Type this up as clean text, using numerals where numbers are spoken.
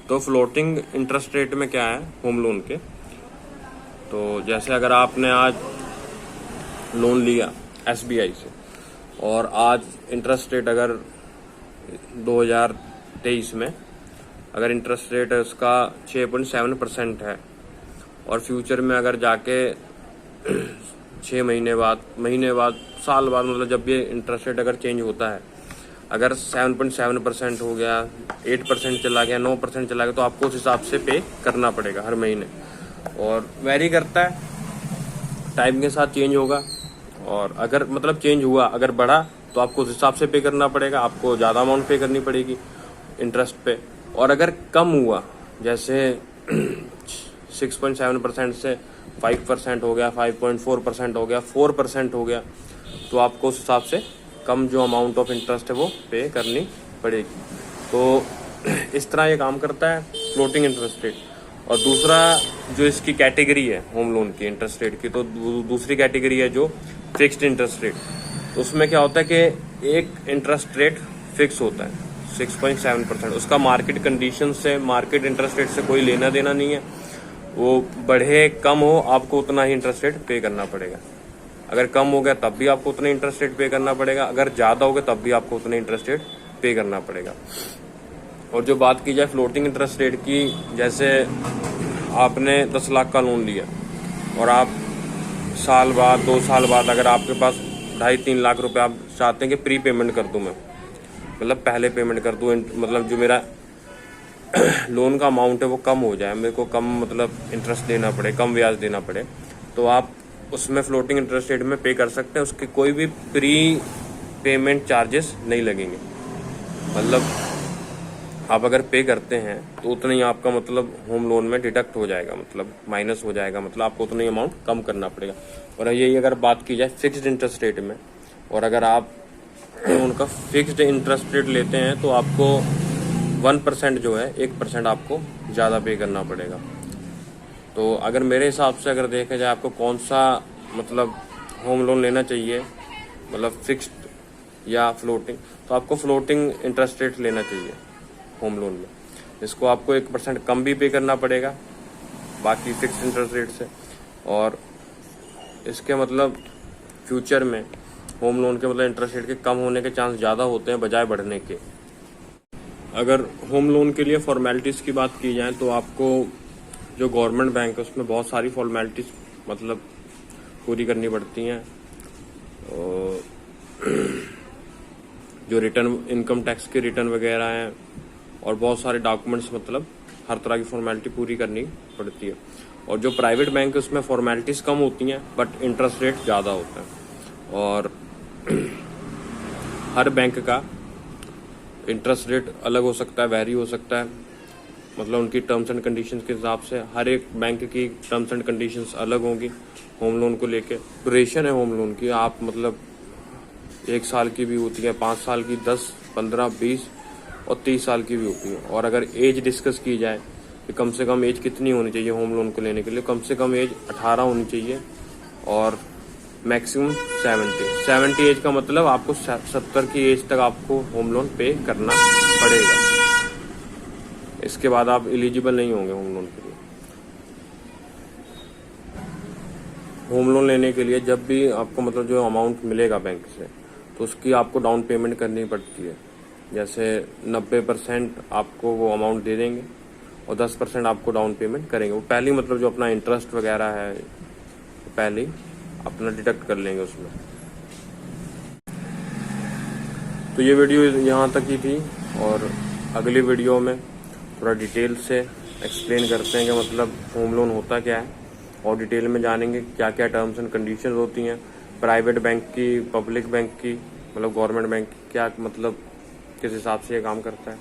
तो floating interest rate में क्या है होम लोन के, तो जैसे अगर आपने आज लोन लिया SBI से और आज इंटरेस्ट रेट अगर 2023 में अगर इंटरेस्ट रेट है उसका 6.7% है और फ्यूचर में अगर जाके 6 महीने बाद साल बाद मतलब जब ये इंटरेस्ट रेट अगर चेंज होता है, अगर 7.7% हो गया, 8% चला गया, 9% चला गया, तो आपको उस हिसाब से पे करना पड़ेगा हर महीने। और वेरी करता है, टाइम के साथ चेंज होगा। और अगर मतलब चेंज हुआ, अगर बढ़ा तो आपको उस हिसाब से पे करना पड़ेगा, आपको ज़्यादा अमाउंट पे करनी पड़ेगी इंटरेस्ट पे। और अगर कम हुआ, जैसे 6.7% से 5% हो गया, 5.4% हो गया, 4% हो गया, तो आपको उस हिसाब से कम जो अमाउंट ऑफ इंटरेस्ट है वो पे करनी पड़ेगी। तो इस तरह ये काम करता है फ्लोटिंग इंटरेस्ट रेट। और दूसरा जो इसकी कैटेगरी है होम लोन की इंटरेस्ट रेट की, तो दूसरी कैटेगरी है जो फिक्स्ड इंटरेस्ट रेट। तो उसमें क्या होता है कि एक इंटरेस्ट रेट फिक्स होता है 6.7%, उसका मार्केट कंडीशन से, मार्केट इंटरेस्ट रेट से कोई लेना देना नहीं है। वो बढ़े कम हो, आपको उतना ही इंटरेस्ट रेट पे करना पड़ेगा। अगर कम हो गया तब भी आपको उतना इंटरेस्ट रेट पे करना पड़ेगा, अगर ज़्यादा हो गया तब भी आपको उतना इंटरेस्ट रेट पे करना पड़ेगा। और जो बात की जाए फ्लोटिंग इंटरेस्ट रेट की, जैसे आपने 10 लाख का लोन लिया और आप साल बाद, 2 साल बाद अगर आपके पास 2.5-3 लाख रुपए आप चाहते हैं कि प्री पेमेंट कर दूं मैं, मतलब पहले पेमेंट कर दूं, मतलब जो मेरा लोन का अमाउंट है वो कम हो जाए, मेरे को कम मतलब इंटरेस्ट देना पड़े, कम ब्याज देना पड़े, तो आप उसमें फ्लोटिंग इंटरेस्ट रेट में पे कर सकते हैं। उसके कोई भी प्री पेमेंट चार्जेस नहीं लगेंगे। मतलब आप अगर पे करते हैं तो उतना ही आपका मतलब होम लोन में डिडक्ट हो जाएगा, मतलब माइनस हो जाएगा, मतलब आपको उतना ही अमाउंट कम करना पड़ेगा। और यही अगर बात की जाए फिक्स्ड इंटरेस्ट रेट में, और अगर आप उनका फिक्स्ड इंटरेस्ट रेट लेते हैं तो आपको 1% जो है 1% आपको ज़्यादा पे करना पड़ेगा। तो अगर मेरे हिसाब से अगर देखा जाए आपको कौन सा मतलब होम लोन लेना चाहिए, मतलब फिक्स्ड या फ्लोटिंग, तो आपको फ्लोटिंग इंटरेस्ट रेट लेना चाहिए होम लोन में। इसको आपको 1% कम भी पे करना पड़ेगा बाकी फिक्स्ड इंटरेस्ट रेट से। और इसके मतलब फ्यूचर में होम लोन के मतलब इंटरेस्ट रेट के कम होने के चांस ज़्यादा होते हैं बजाय बढ़ने के। अगर होम लोन के लिए फॉर्मेलिटीज़ की बात की जाए तो आपको जो गवर्नमेंट बैंक है उसमें बहुत सारी फॉर्मेलिटीज़ मतलब पूरी करनी पड़ती हैं। और जो रिटर्न, इनकम टैक्स के रिटर्न वगैरह हैं, और बहुत सारे डॉक्यूमेंट्स, मतलब हर तरह की फॉर्मेलिटी पूरी करनी पड़ती है। और जो प्राइवेट बैंक है उसमें फॉर्मेलिटीज़ कम होती हैं बट इंटरेस्ट रेट ज़्यादा होता है। और हर बैंक का इंटरेस्ट रेट अलग हो सकता है, वेरी हो सकता है, मतलब उनकी टर्म्स एंड कंडीशंस के हिसाब से। हर एक बैंक की टर्म्स एंड कंडीशंस अलग होंगी होम लोन को लेके। ड्यूरेशन है होम लोन की, आप मतलब 1 साल की भी होती है, 5 साल की, 10, 15, 20 और 30 साल की भी होती है। और अगर एज डिस्कस की जाए कि कम से कम एज कितनी होनी चाहिए होम लोन को लेने के लिए, कम से कम एज 18 होनी चाहिए और मैक्सिमम 70 एज का मतलब आपको 70 की एज तक आपको होम लोन पे करना पड़ेगा। इसके बाद आप एलिजिबल नहीं होंगे होम लोन के लिए। होम लोन लेने के लिए जब भी आपको मतलब जो अमाउंट मिलेगा बैंक से, तो उसकी आपको डाउन पेमेंट करनी पड़ती है। जैसे 90% आपको वो अमाउंट दे देंगे और 10% आपको डाउन पेमेंट करेंगे। वो पहले मतलब जो अपना इंटरेस्ट वगैरह है पहले अपना डिडक्ट कर लेंगे उसमें। तो ये वीडियो यहाँ तक ही थी, और अगली वीडियो में थोड़ा डिटेल से एक्सप्लेन करते हैं कि मतलब होम लोन होता क्या है, और डिटेल में जानेंगे क्या क्या टर्म्स एंड कंडीशंस होती हैं प्राइवेट बैंक की, पब्लिक बैंक की, मतलब गवर्नमेंट बैंक की, क्या मतलब किस हिसाब से ये काम करता है।